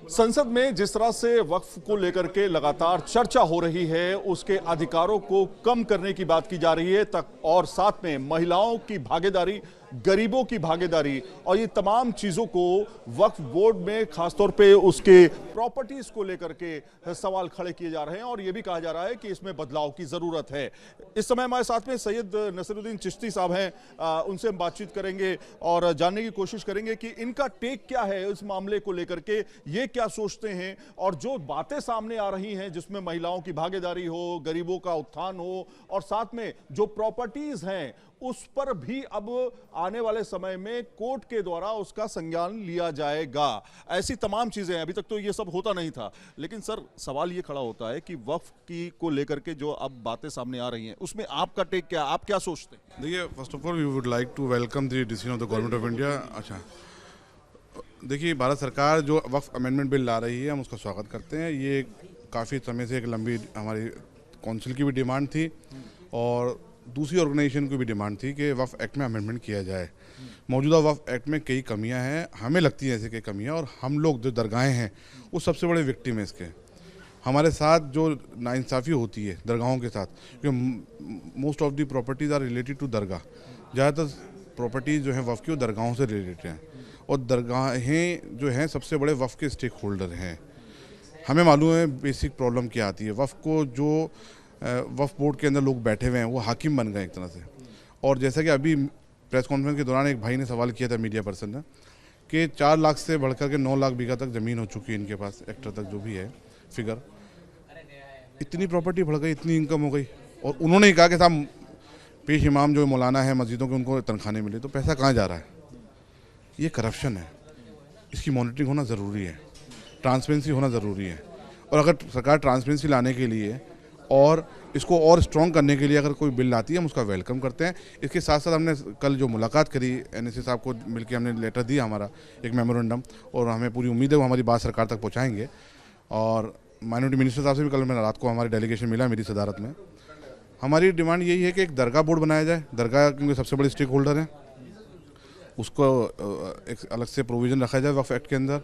संसद में जिस तरह से वक्फ को लेकर के लगातार चर्चा हो रही है, उसके अधिकारों को कम करने की बात की जा रही है तक, और साथ में महिलाओं की भागीदारी, गरीबों की भागीदारी और ये तमाम चीजों को वक्फ बोर्ड में खासतौर पे उसके प्रॉपर्टीज को लेकर के सवाल खड़े किए जा रहे हैं और ये भी कहा जा रहा है कि इसमें बदलाव की जरूरत है। इस समय हमारे साथ में सैयद नसीरुद्दीन चिश्ती साहब हैं, उनसे हम बातचीत करेंगे और जानने की कोशिश करेंगे कि इनका टेक क्या है इस मामले को लेकर के, ये क्या सोचते हैं और जो बातें सामने आ रही हैं जिसमें महिलाओं की भागीदारी हो, गरीबों का उत्थान हो और साथ में जो प्रॉपर्टीज हैं उस पर भी अब आने वाले समय में कोर्ट के द्वारा उसका संज्ञान लिया जाएगा। ऐसी तमाम चीजें, अभी तक तो ये सब होता नहीं था, लेकिन सर सवाल ये खड़ा होता है कि वक्फ की को लेकर के जो अब बातें सामने आ रही हैं उसमें आपका टेक क्या, आप क्या सोचते हैं? देखिए, first of all we would like to welcome the decision of the government of India. अच्छा, देखिए, भारत सरकार जो वक्फ अमेंडमेंट बिल ला रही है, हम उसका स्वागत करते हैं। ये काफ़ी समय से एक लंबी हमारी काउंसिल की भी डिमांड थी और दूसरी ऑर्गेनाइजेशन की भी डिमांड थी कि वक्फ एक्ट में अमेंडमेंट किया जाए। मौजूदा वक्फ एक्ट में कई कमियां हैं, हमें लगती हैं ऐसे कई कमियां, और हम लोग जो दरगाहें हैं वो सबसे बड़े विक्टिम हैं इसके। हमारे साथ जो नाइंसाफ़ी होती है दरगाहों के साथ, क्योंकि most of the properties are related to dargah. ज़्यादातर प्रॉपर्टीज़ जो हैं वक्फ की वो दरगाहों से रिलेटेड हैं और दरगाहें जो हैं सबसे बड़े वक्फ के स्टेक होल्डर हैं। हमें मालूम है बेसिक प्रॉब्लम क्या आती है। वक्फ को जो वक्फ बोर्ड के अंदर लोग बैठे हुए हैं वो हाकिम बन गए एक तरह से। और जैसा कि अभी प्रेस कॉन्फ्रेंस के दौरान एक भाई ने सवाल किया था, मीडिया पर्सन ने, कि 4 लाख से बढ़कर के 9 लाख बीघा तक ज़मीन हो चुकी है इनके पास, हेक्टर तक जो भी है फिगर। इतनी प्रॉपर्टी बढ़ गई, इतनी इनकम हो गई, और उन्होंने ही कहा कि साहब पेश इमाम जो मौलाना है मस्जिदों के, उनको तनख्वाहें मिली, तो पैसा कहाँ जा रहा है? ये करप्शन है, इसकी मॉनिटरिंग होना ज़रूरी है, ट्रांसपेरेंसी होना ज़रूरी है। और अगर सरकार ट्रांसपेरेंसी लाने के लिए और इसको और स्ट्रॉन्ग करने के लिए अगर कोई बिल लाती है, हम उसका वेलकम करते हैं। इसके साथ साथ हमने कल जो मुलाकात करी NSA साहब को मिलकर, हमने लेटर दिया हमारा एक मेमोरेंडम, और हमें पूरी उम्मीद है वो हमारी बात सरकार तक पहुंचाएंगे। और माइनॉरिटी मिनिस्टर साहब से भी कल मैं रात को हमारी डेलीगेशन मिला मेरी सदारत में। हमारी डिमांड यही है कि एक दरगाह बोर्ड बनाया जाए। दरगाह क्योंकि सबसे बड़े स्टेक होल्डर हैं, उसको एक अलग से प्रोविज़न रखा जाए वक्फ एक्ट के अंदर,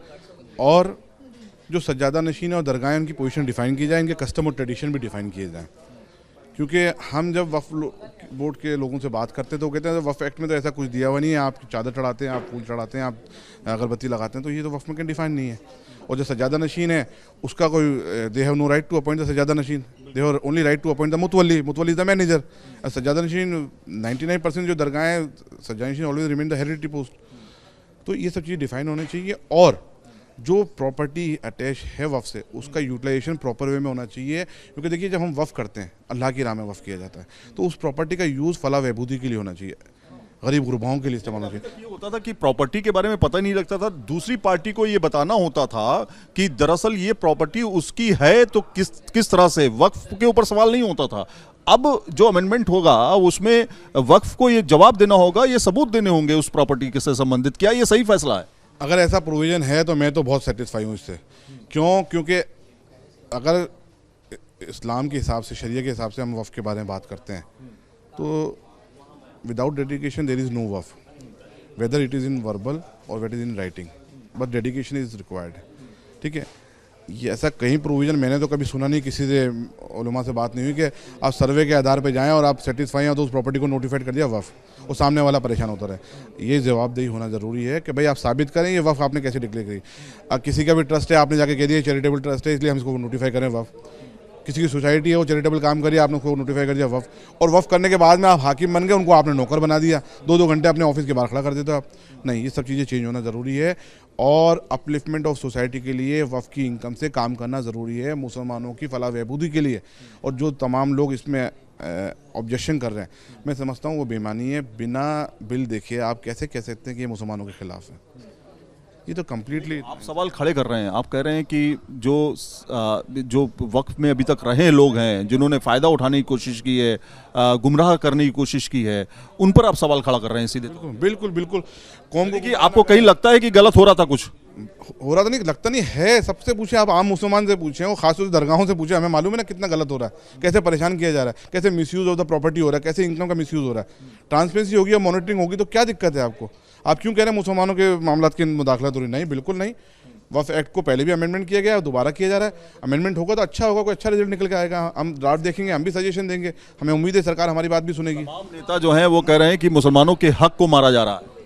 और जो सज्जादा नशीन है और दरगाहें, उनकी पोजीशन डिफ़ाइन की जाए, इनके कस्टम और ट्रेडिशन भी डिफ़ाइन किए जाएँ। क्योंकि हम जब वक्फ बोर्ड के लोगों से बात करते हैं तो कहते हैं वक्फ एक्ट में तो ऐसा कुछ दिया हुआ नहीं है, आप चादर चढ़ाते हैं, आप फूल चढ़ाते हैं, आप अगरबत्ती लगाते हैं, तो ये तो वक्फ में कहीं डिफ़ाइन नहीं है। और जो सज्जादा नशीन है उसका कोई, they have no right to appoint the sajjada nashin, they have only right to appoint the mutawalli, mutawalli is the manager. सज्जादा नशीन 99% जो दरगाहें, sajjada nashin always remain the heredity post. तो ये सब चीज़ें डिफ़ाइन होनी चाहिए, और जो प्रॉपर्टी अटैच है वफ़ से उसका यूटिलाइजेशन प्रॉपर वे में होना चाहिए। क्योंकि देखिए, जब हम वफ़ करते हैं, अल्लाह की राह में वफ़ किया जाता है, तो उस प्रॉपर्टी का यूज़ फलाह बहबूदी के लिए होना चाहिए, गरीब गुरबाओं के लिए इस्तेमाल होना चाहिए। ये होता था कि प्रॉपर्टी के बारे में पता ही नहीं लगता था, दूसरी पार्टी को ये बताना होता था कि दरअसल ये प्रॉपर्टी उसकी है, तो किस तरह से, वक्फ के ऊपर सवाल नहीं होता था। अब जो अमेंडमेंट होगा उसमें वक्फ को ये जवाब देना होगा, ये सबूत देने होंगे उस प्रॉपर्टी से संबंधित। क्या ये सही फैसला है? अगर ऐसा प्रोविज़न है तो मैं तो बहुत सेटिस्फाई हूँ इससे। क्यों? क्योंकि अगर इस्लाम के हिसाब से, शरिया के हिसाब से हम वफ़ के बारे में बात करते हैं, तो without dedication there is no waqf, whether it is in verbal और whether is in writing, but dedication is required. ठीक है, ये ऐसा कहीं प्रोविज़न मैंने तो कभी सुना नहीं, किसी से उलमा से बात नहीं हुई कि आप सर्वे के आधार पे जाएं और आप सेटिस्फाई हैं तो उस प्रॉपर्टी को नोटिफाइड कर दिया वफ़, और सामने वाला परेशान होता रहे। ये जवाबदेही होना ज़रूरी है कि भाई आप साबित करें ये वफ़ आपने कैसे डिक्लेयर करी। अब किसी का भी ट्रस्ट है, आपने जाके कह दिया चैरिटेबल ट्रस्ट है इसलिए हम इसको नोटिफाई करें वफ़। किसी की सोसाइटी है, वो चैरिटेबल काम करिए, आपने उसको नोटिफाई कर दिया वफ़, और वफ़ करने के बाद में आप हाकिम बन गए, उनको आपने नौकर बना दिया, 2-2 घंटे अपने ऑफिस के बाहर खड़ा कर देते हो आप। नहीं, ये सब चीज़ें चेंज होना ज़रूरी है, और अपलिफ्टमेंट ऑफ सोसाइटी के लिए वफ़ की इनकम से काम करना ज़रूरी है, मुसलमानों की फलाह बहबूदी के लिए। और जो तमाम लोग इसमें ऑब्जेक्शन कर रहे हैं, मैं समझता हूँ वो बेईमानी है। बिना बिल देखे आप कैसे कह सकते हैं कि ये मुसलमानों के ख़िलाफ़ है? ये तो कम्प्लीटली आप सवाल खड़े कर रहे हैं, आप कह रहे हैं कि जो वक्फ में अभी तक रहे लोग हैं, जिन्होंने फ़ायदा उठाने की कोशिश की है, गुमराह करने की कोशिश की है, उन पर आप सवाल खड़ा कर रहे हैं सीधे। बिल्कुल बिल्कुल। कौम कि आपको कहीं लगता है कि गलत हो रहा था, कुछ हो रहा था? नहीं लगता, नहीं है। सबसे पूछे आप, आम मुसलमान से पूछे, वो खासतौर से दरगाहों से पूछे, हमें मालूम है ना कितना गलत हो रहा है, कैसे परेशान किया जा रहा है, कैसे मिसयूज़ ऑफ द प्रॉपर्टी हो रहा है, कैसे इनकम का मिसयूज़ हो रहा है। ट्रांसपेरेंसी होगी और मॉनिटरिंग होगी तो क्या दिक्कत है आपको? आप क्यों कह रहे हैं मुसलमानों के मामलों के मुदाखलत हो रही? नहीं, बिल्कुल नहीं। वक्फ एक्ट को पहले भी अमेंडमेंट किया गया है, दोबारा किया जा रहा है। अमेंडमेंट होगा तो अच्छा होगा, कोई अच्छा रिजल्ट निकल के आएगा। हम ड्राफ्ट देखेंगे, हम भी सजेशन देंगे, हमें उम्मीद है सरकार हमारी बात भी सुनेगी। तमाम नेता जो हैं वो कह रहे हैं कि मुसलमानों के हक को मारा जा रहा है।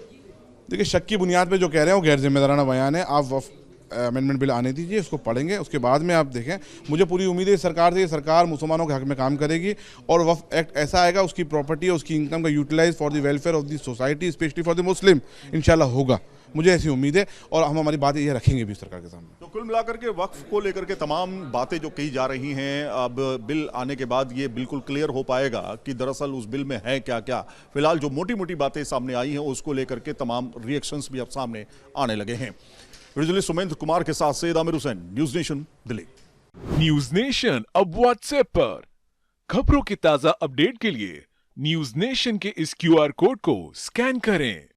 देखिए, शक की बुनियाद पे जो कह रहे हैं वो गैर जिम्मेदाराना बयान है। आप वक्फ अमेंडमेंट बिल आने दीजिए, उसको पढ़ेंगे, उसके बाद में आप देखें। मुझे पूरी उम्मीद है सरकार से, सरकार मुसलमानों के हक में काम करेगी और वक्फ एक्ट ऐसा आएगा, उसकी प्रॉपर्टी और उसकी इनकम का utilize for the welfare of the society, specially for the Muslim, इंशाल्लाह होगा। मुझे ऐसी उम्मीद है और हम हमारी बात ये रखेंगे भी सरकार के सामने। तो कुल मिलाकर के वक्फ को लेकर के तमाम बातें जो कही जा रही हैं, अब बिल आने के बाद ये बिल्कुल क्लियर हो पाएगा कि दरअसल उस बिल में है क्या क्या। फिलहाल जो मोटी मोटी बातें सामने आई हैं उसको लेकर के तमाम रिएक्शंस भी अब सामने आने लगे हैं। वीडियो सुमेंद्र कुमार के साथ Syed Aamir Hussain, news nation, Delhi. News nation अब व्हाट्सएप पर खबरों के ताजा अपडेट के लिए न्यूज नेशन के इस QR कोड को स्कैन करें।